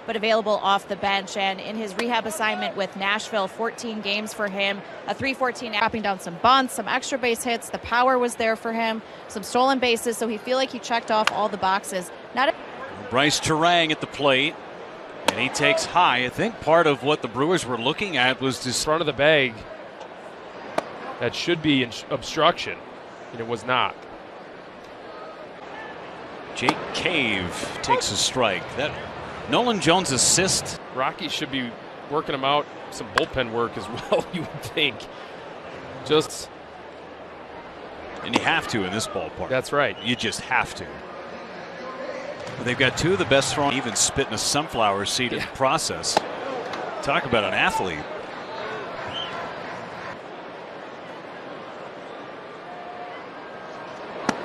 but available off the bench. And in his rehab assignment with Nashville, 14 games for him, a 3.14, dropping down some bunts, some extra base hits. The power was there for him, some stolen bases, so he feel like he checked off all the boxes. Bryce Terang at the plate, and he takes high. I think part of what the Brewers were looking at was this front of the bag. That should be obstruction, and it was not. Jake Cave takes a strike. That Nolan Jones assist. Rockies should be working him out some bullpen work as well, you would think. And you have to in this ballpark. That's right. You just have to. They've got two of the best throwing, even spitting a sunflower seed in the process. Talk about an athlete.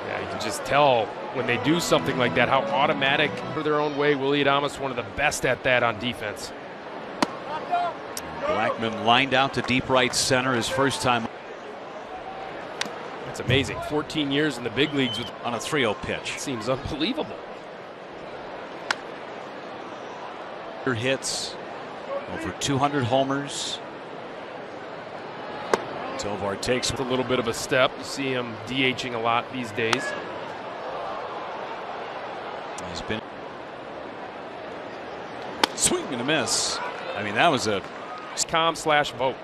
Yeah, you can just tell when they do something like that how automatic for their own way. Willy Adames, one of the best at that on defense. Blackman lined out to deep right center his first time. That's amazing. 14 years in the big leagues with on a 3-0 pitch. Seems unbelievable. Hits over 200 homers. Tovar takes a little bit of a step. You see him DHing a lot these days. He's been swing and a miss. I mean, that was a com/vote.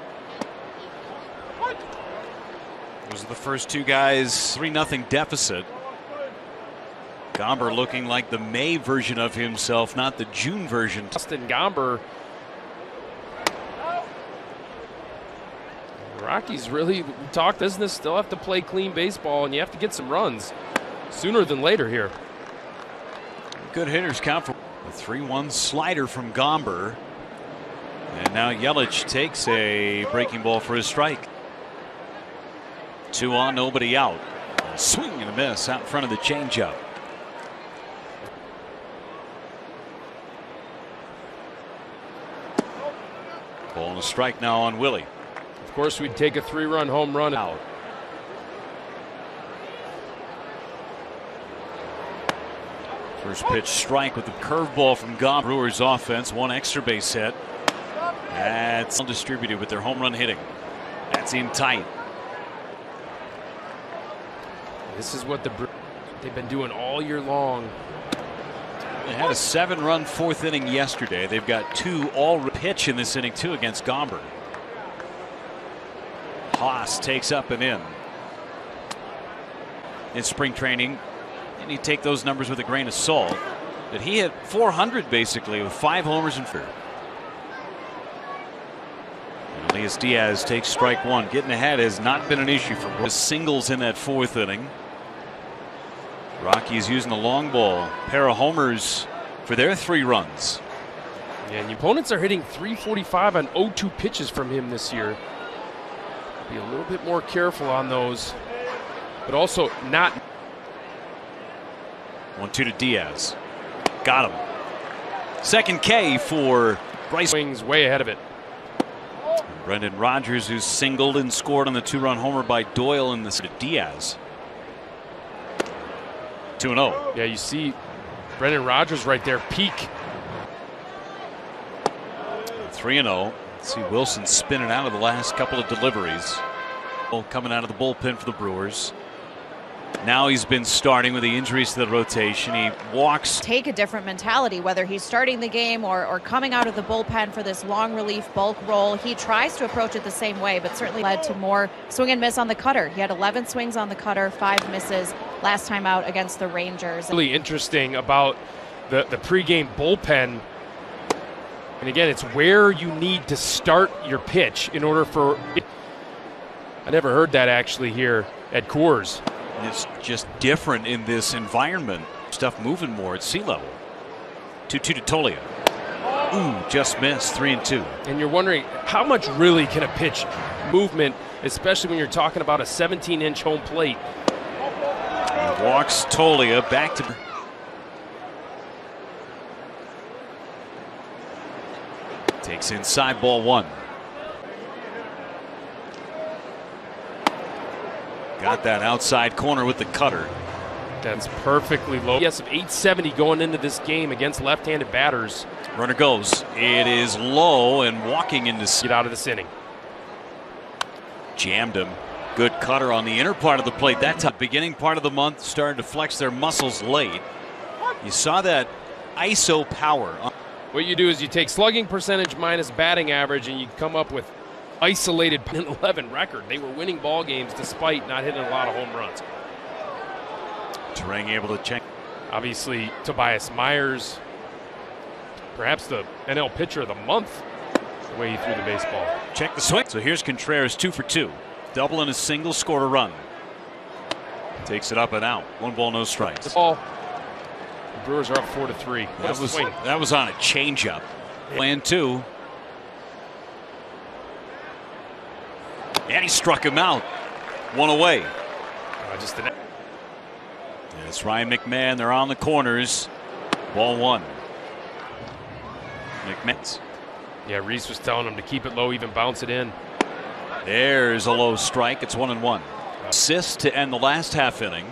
Those are the first two guys. 3-0 deficit. Gomber looking like the May version of himself, not the June version. Justin Gomber. The Rockies really talk business, still have to play clean baseball, and you have to get some runs sooner than later here. Good hitters count for a 3-1 slider from Gomber. And now Yelich takes a breaking ball for his strike. 2 on, nobody out. Swing and a miss out in front of the changeup. Ball and a strike now on Willie. Of course, we'd take a 3-run home run out. First pitch strike with the curveball from Gomber. Brewers offense, one extra base hit. That's distributed with their home run hitting. That's in tight. This is what they've been doing all year long. They had a 7-run 4th inning yesterday. They've got 2 all pitch in this inning too against Gomber. Haas takes up and in spring training, and you take those numbers with a grain of salt, but he hit 400 basically with 5 homers and 4. Elias Diaz takes strike 1. Getting ahead has not been an issue for Brooks. Singles in that 4th inning. Rockies using the long ball. Pair of homers for their 3 runs. Yeah, and the opponents are hitting 345 on 0-2 pitches from him this year. Be a little bit more careful on those, but also not. 1-2 to Diaz. Got him. Second K for Bryce. Swings way ahead of it. Brendan Rodgers, who singled and scored on the 2-run homer by Doyle in the to Diaz. 2-0. Yeah, you see Brendan Rodgers right there peak. 3-0. See Wilson spinning out of the last couple of deliveries. Coming out of the bullpen for the Brewers. Now he's been starting with the injuries to the rotation. He walks. Take a different mentality, whether he's starting the game or coming out of the bullpen for this long relief bulk role. He tries to approach it the same way, but certainly led to more swing and miss on the cutter. He had 11 swings on the cutter, 5 misses last time out against the Rangers. Really interesting about the pregame bullpen. And again, it's where you need to start your pitch in order for. I never heard that actually here at Coors. It's just different in this environment. Stuff moving more at sea level. 2-2 to Tolia. Ooh, just missed. 3-2. And you're wondering how much really can a pitch movement, especially when you're talking about a 17-inch home plate. He walks Tolia back to. Takes inside ball 1. Got that outside corner with the cutter. That's perfectly low. Yes, of 870 going into this game against left-handed batters. Runner goes. It is low and walking into. Get out of this inning. Jammed him. Good cutter on the inner part of the plate. That time, beginning part of the month, started to flex their muscles late. You saw that ISO power. What you do is you take slugging percentage minus batting average, and you come up with isolated 11 record. They were winning ball games despite not hitting a lot of home runs. Turang able to check. Obviously, Tobias Myers, perhaps the NL pitcher of the month, the way he threw the baseball. Check the swing. So here's Contreras, 2 for 2. Double and a single, scored a run. Takes it up and out. 1 ball, no strikes. The ball. The Brewers are up 4-3. That was on a changeup. Plan 2. And he struck him out. 1 away. Just an. And it's Ryan McMahon. They're on the corners. Ball 1. McMahon. Yeah, Reese was telling him to keep it low, even bounce it in. There's a low strike. It's 1-1. Assist to end the last half inning.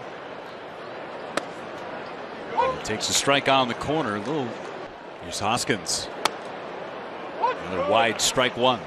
Takes a strike on the corner. Here's Hoskins. Another wide strike 1.